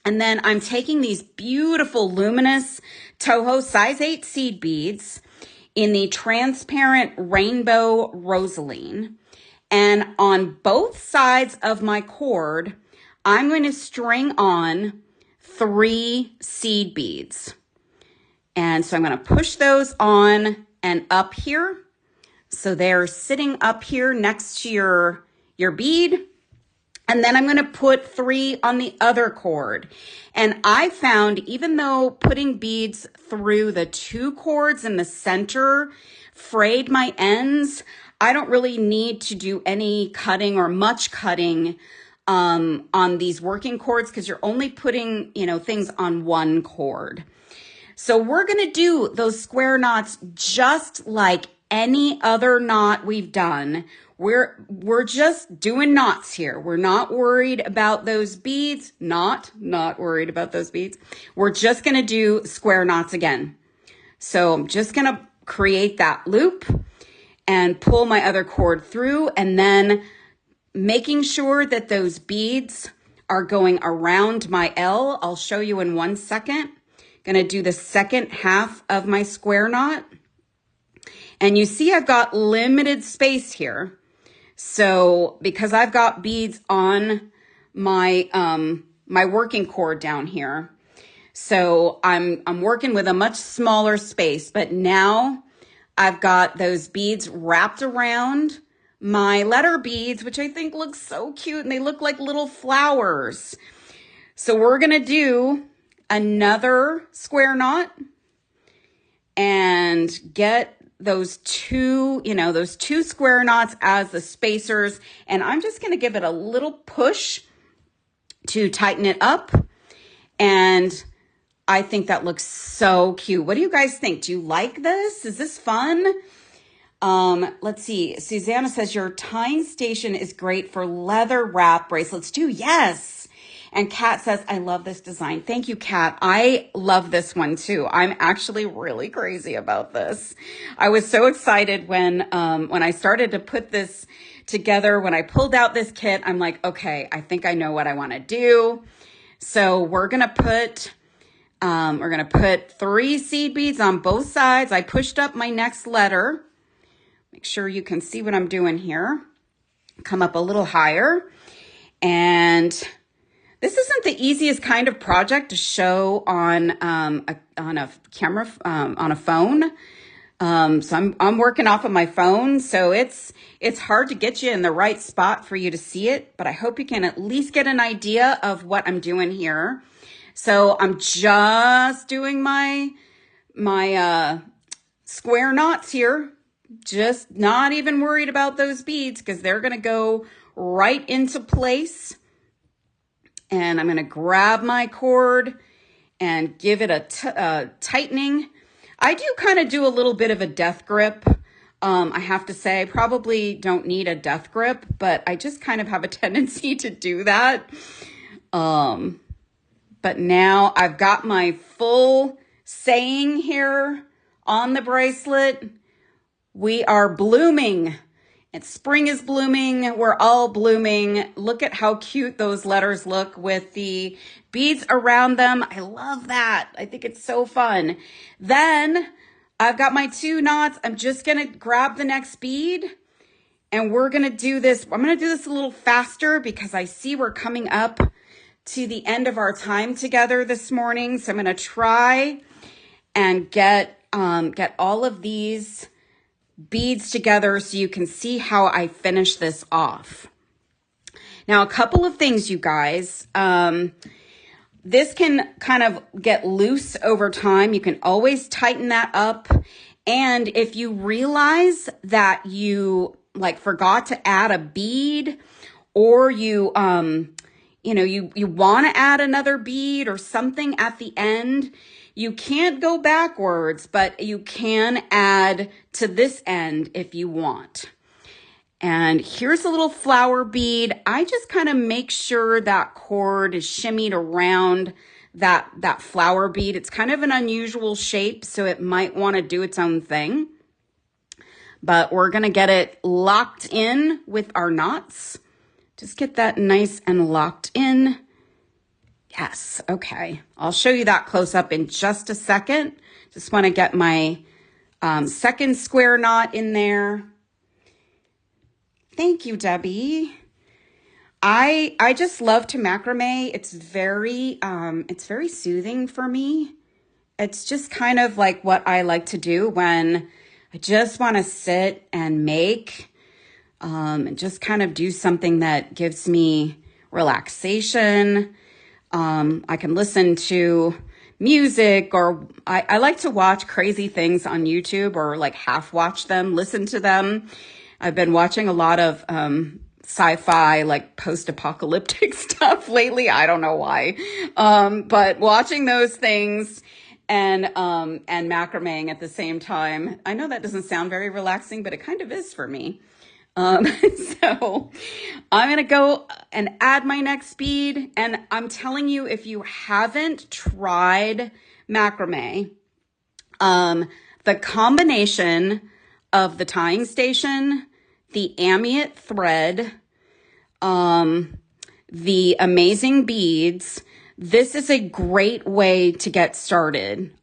A: and then I'm taking these beautiful luminous Toho size 8 seed beads in the transparent rainbow rosaline. And on both sides of my cord, I'm going to string on 3 seed beads. And so I'm going to push those on and up here. So they're sitting up here next to your bead. And then I'm going to put 3 on the other cord. And I found, even though putting beads through the 2 cords in the center frayed my ends, I don't really need to do any cutting or much cutting on these working cords, because you're only putting, things on 1 cord. So we're going to do those square knots just like any other knot we've done. We're just doing knots here. We're not worried about those beads. Not worried about those beads. We're just going to do square knots again. So I'm just going to create that loop and pull my other cord through, and then making sure that those beads are going around my L. I'll show you in 1 second. Going to do the second half of my square knot. And you see I've got limited space here. So because I've got beads on my my working cord down here, so I'm working with a much smaller space, but now I've got those beads wrapped around my letter beads, which I think look so cute, and they look like little flowers. So we're going to do another square knot and get those two square knots as the spacers. And I'm just going to give it a little push to tighten it up. And I think that looks so cute. What do you guys think? Do you like this? Is this fun? Let's see. Susanna says your tying station is great for leather wrap bracelets too. Yes. And Kat says, I love this design. Thank you, Kat. I love this one too. I'm actually really crazy about this. I was so excited when I started to put this together. When I pulled out this kit, I'm like, okay, I think I know what I want to do. So we're going to put 3 seed beads on both sides. I pushed up my next letter. Make sure you can see what I'm doing here. Come up a little higher. And this isn't the easiest kind of project to show on a camera, on a phone. So I'm working off of my phone. So it's hard to get you in the right spot for you to see it, but I hope you can at least get an idea of what I'm doing here. So I'm just doing my square knots here. Just not even worried about those beads because they're going to go right into place. And I'm going to grab my cord and give it a tightening. I do kind of do a little bit of a death grip I have to say, I probably don't need a death grip, but I just kind of have a tendency to do that. But now I've got my full saying here on the bracelet. We are blooming. And spring is blooming. We're all blooming. Look at how cute those letters look with the beads around them. I love that. I think it's so fun. Then I've got my 2 knots. I'm just going to grab the next bead and we're going to do this. I'm going to do this a little faster because I see we're coming up to the end of our time together this morning. So I'm going to try and get all of these beads together so you can see how I finish this off. Now, a couple of things, you guys. This can kind of get loose over time. You can always tighten that up. And if you realize that you forgot to add a bead, or you want to add another bead or something at the end, you can't go backwards, but you can add to this end if you want. And here's a little flower bead. I just kind of make sure that cord is shimmied around that flower bead. It's kind of an unusual shape, so it might want to do its own thing. But we're going to get it locked in with our knots. Just get that nice and locked in. Yes, okay. I'll show you that close up in just a second. Just want to get my second square knot in there. Thank you, Debbie. I just love to macrame. It's very soothing for me. It's just kind of like what I like to do when I just want to sit and make and just kind of do something that gives me relaxation. I can listen to music, or I like to watch crazy things on YouTube, or half watch them, listen to them. I've been watching a lot of sci-fi, post-apocalyptic stuff lately. I don't know why. But watching those things and macrameing at the same time. I know that doesn't sound very relaxing, but it kind of is for me. So I'm going to go and add my next bead. And I'm telling you, if you haven't tried macrame, the combination of the tying station, the amite thread, the amazing beads, this is a great way to get started.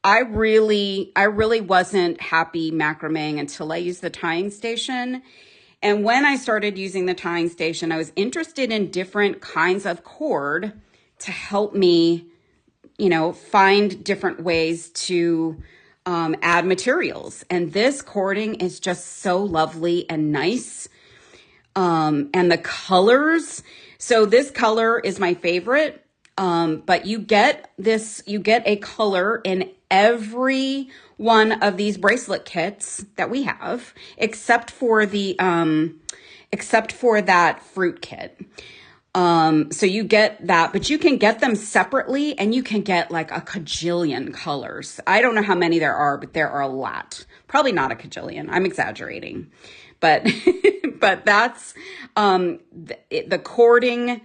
A: I really wasn't happy macrameing until I used the tying station. And when I started using the tying station, I was interested in different kinds of cord to help me, find different ways to add materials. And this cording is just so lovely and nice. And the colors. So this color is my favorite. But you get a color in every one of these bracelet kits that we have, except for that fruit kit. So you get that, but you can get them separately, and you can get a cajillion colors. I don't know how many there are, but there are a lot. Probably not a cajillion. I'm exaggerating, but, but that's, the cording,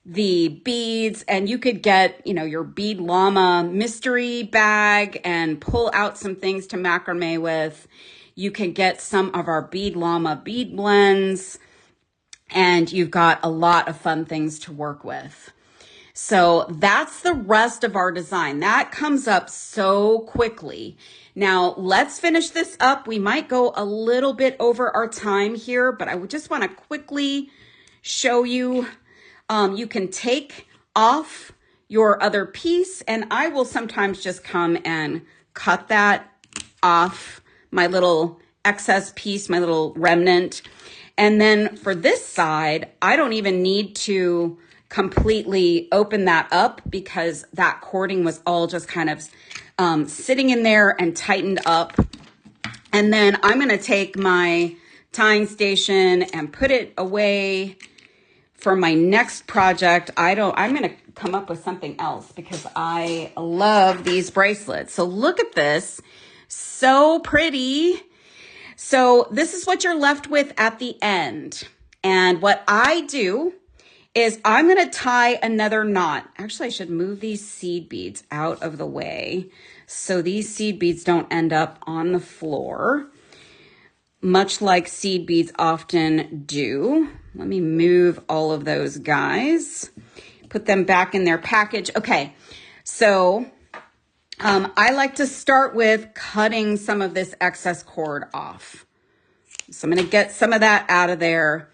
A: the beads, and you could get, your Bead Llama mystery bag and pull out some things to macrame with. You can get some of our Bead Llama bead blends, and you've got a lot of fun things to work with. So that's the rest of our design. That comes up so quickly. Now let's finish this up. We might go a little bit over our time here, but I would just want to quickly show you. You can take off your other piece, and I will sometimes just come and cut that off, my little excess piece, my little remnant. And then for this side, I don't even need to completely open that up because that cording was all just kind of sitting in there and tightened up. And then I'm going to take my tying station and put it away for my next project. I'm going to come up with something else because I love these bracelets. So look at this. so pretty. So this is what you're left with at the end. And what I do is I'm going to tie another knot. Actually, I should move these seed beads out of the way so these seed beads don't end up on the floor, much like seed beads often do. Let me move all of those guys, put them back in their package. Okay, so I like to start with cutting some of this excess cord off. So I'm going to get some of that out of there.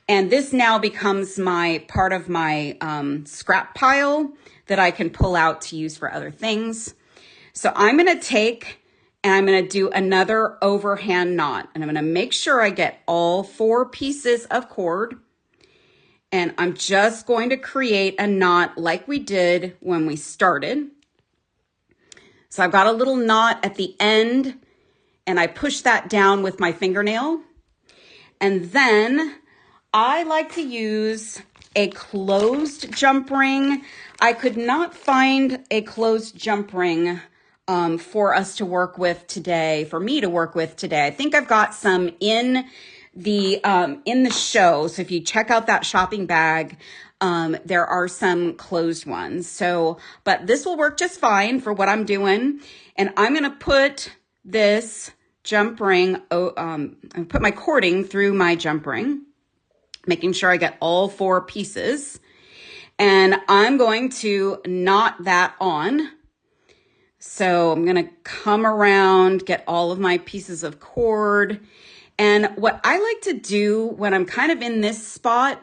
A: And this now becomes my part of my scrap pile that I can pull out to use for other things. So I'm going to take and I'm going to do another overhand knot. And I'm going to make sure I get all 4 pieces of cord. And I'm just going to create a knot like we did when we started. So I've got a little knot at the end and I push that down with my fingernail. And then I like to use a closed jump ring. I could not find a closed jump ring for us to work with today, for me to work with today. I think I've got some in the show. So if you check out that shopping bag, there are some closed ones. So, but this will work just fine for what I'm doing. And I'm going to put this jump ring, I put my cording through my jump ring, making sure I get all 4 pieces. And I'm going to knot that on. So I'm going to come around, get all of my pieces of cord. And what I like to do when I'm kind of in this spot,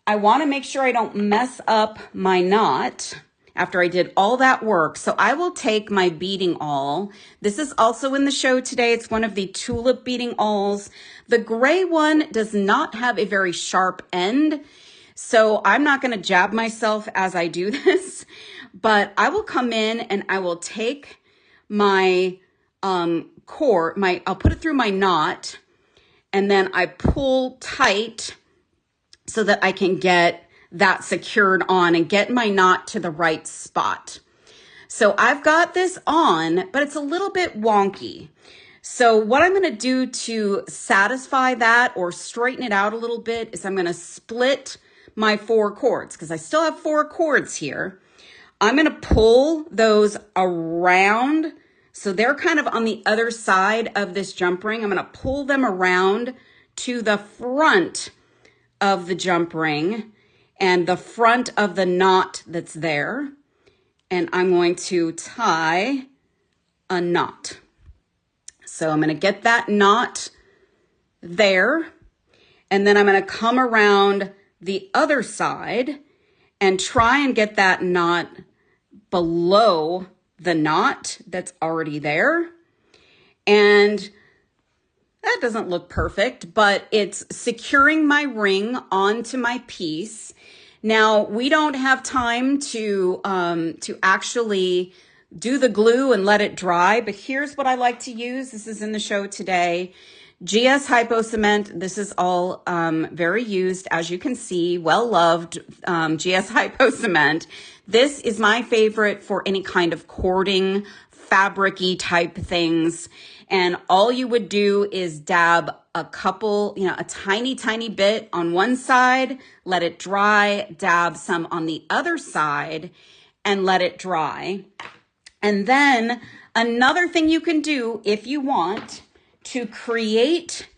A: I want to make sure I don't mess up my knot after I did all that work. So I will take my beading awl. This is also in the show today. It's one of the tulip beading awls. The gray one does not have a very sharp end. So I'm not going to jab myself as I do this, but I will come in and I will take my cord, I'll put it through my knot, and then I pull tight so that I can get that secured on and get my knot to the right spot. So I've got this on, but it's a little bit wonky. So what I'm going to do to satisfy that or straighten it out a little bit is I'm going to split my 4 cords because I still have 4 cords here. I'm going to pull those around. So they're kind of on the other side of this jump ring. I'm going to pull them around to the front of the jump ring and the front of the knot that's there. And I'm going to tie a knot. So I'm going to get that knot there. And then I'm going to come around the other side and try and get that knot below the knot that's already there. And that doesn't look perfect, but it's securing my ring onto my piece. Now, we don't have time to actually do the glue and let it dry, but here's what I like to use. This is in the show today. GS Hypo Cement. This is all very used, as you can see, well-loved GS Hypo Cement. This is my favorite for any kind of cording, fabric-y type things. And all you would do is dab a couple, a tiny, tiny bit on one side, let it dry, dab some on the other side, and let it dry. And then another thing you can do if you want to create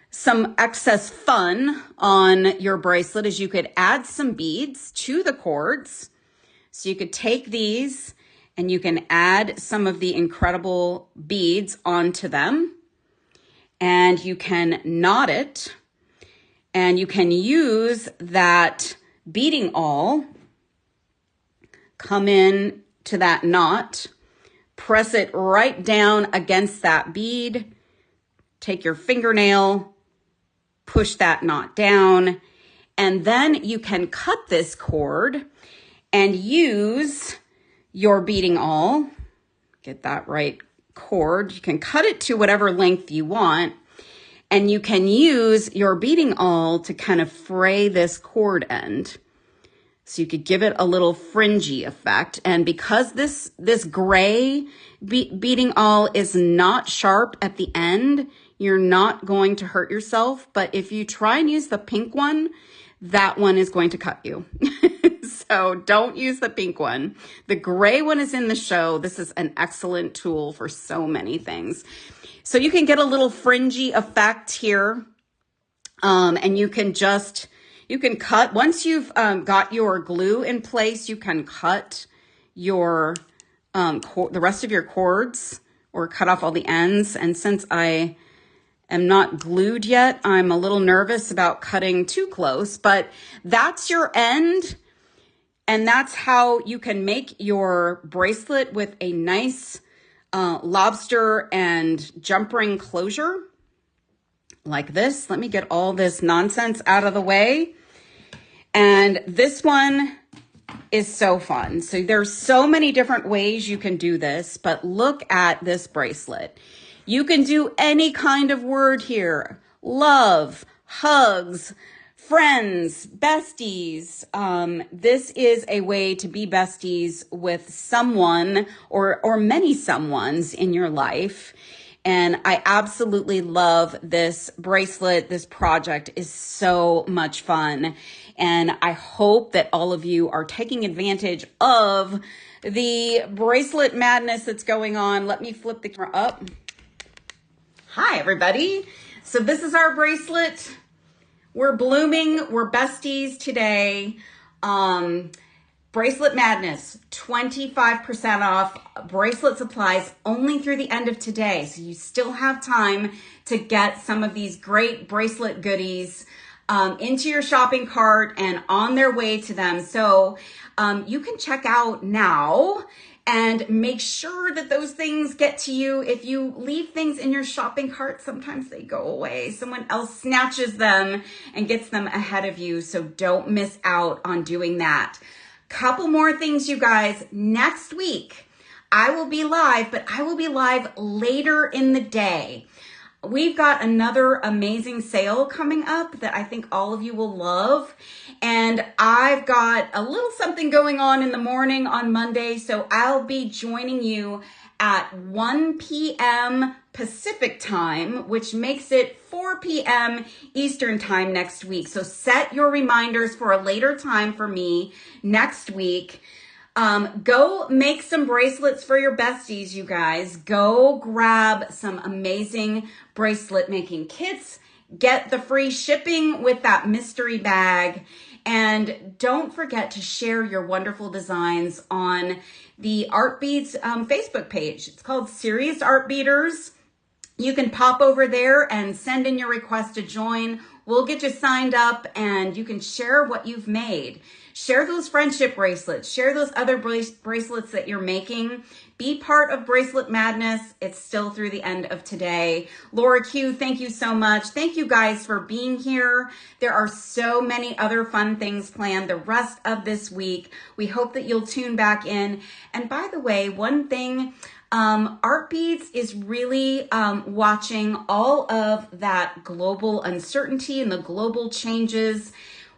A: some excess fun on your bracelet is you could add some beads to the cords. So you could take these and you can add some of the incredible beads onto them. And you can knot it. And you can use that beading awl, come in to that knot, press it right down against that bead, take your fingernail, push that knot down, and then you can cut this cord and use your beading awl. Get that right cord. You can cut it to whatever length you want, and you can use your beading awl to kind of fray this cord end. So you could give it a little fringy effect. And because this gray beading awl is not sharp at the end, you're not going to hurt yourself. But if you try and use the pink one, that one is going to cut you. So don't use the pink one. The gray one is in the show. This is an excellent tool for so many things. So you can get a little fringy effect here. And you can cut, once you've got your glue in place, you can cut your, the rest of your cords or cut off all the ends. And since I am not glued yet, I'm a little nervous about cutting too close, but that's your end. And that's how you can make your bracelet with a nice lobster and jump ring closure like this. Let me get all this nonsense out of the way. And this one is so fun. So there's so many different ways you can do this, but look at this bracelet. You can do any kind of word here. Love, hugs, friends, besties. This is a way to be besties with someone or many someones in your life. And I absolutely love this bracelet. This project is so much fun. And I hope that all of you are taking advantage of the bracelet madness that's going on. Let me flip the camera up. Hi, everybody. So this is our bracelet. We're blooming. We're besties today. Bracelet Madness, 25% off. Bracelet supplies only through the end of today. So you still have time to get some of these great bracelet goodies into your shopping cart and on their way to them. So you can check out now and make sure that those things get to you. If you leave things in your shopping cart, sometimes they go away. Someone else snatches them and gets them ahead of you. So don't miss out on doing that. Couple more things, you guys. Next week, I will be live, but I will be live later in the day. We've got another amazing sale coming up that I think all of you will love. And I've got a little something going on in the morning on Monday. So I'll be joining you at 1 p.m. Pacific time, which makes it 4 p.m. Eastern time next week. So set your reminders for a later time for me next week. Go make some bracelets for your besties, you guys. Go grab some amazing bracelet making kits. Get the free shipping with that mystery bag. And don't forget to share your wonderful designs on the Art Beads Facebook page. It's called Serious Art Beaters. You can pop over there and send in your request to join. We'll get you signed up and you can share what you've made. Share those friendship bracelets. Share those other bracelets that you're making. Be part of Bracelet Madness. It's still through the end of today. Laura Q, thank you so much. Thank you guys for being here. There are so many other fun things planned the rest of this week. We hope that you'll tune back in. And by the way, one thing, Art Beads is really watching all of that global uncertainty and the global changes.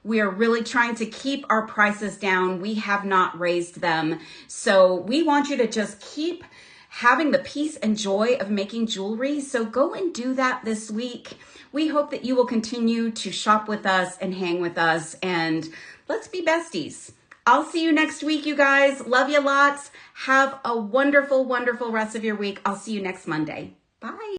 A: We are really trying to keep our prices down. We have not raised them. So we want you to just keep having the peace and joy of making jewelry. So go and do that this week. We hope that you will continue to shop with us and hang with us. And let's be besties. I'll see you next week, you guys. Love you lots. Have a wonderful, wonderful rest of your week. I'll see you next Monday. Bye.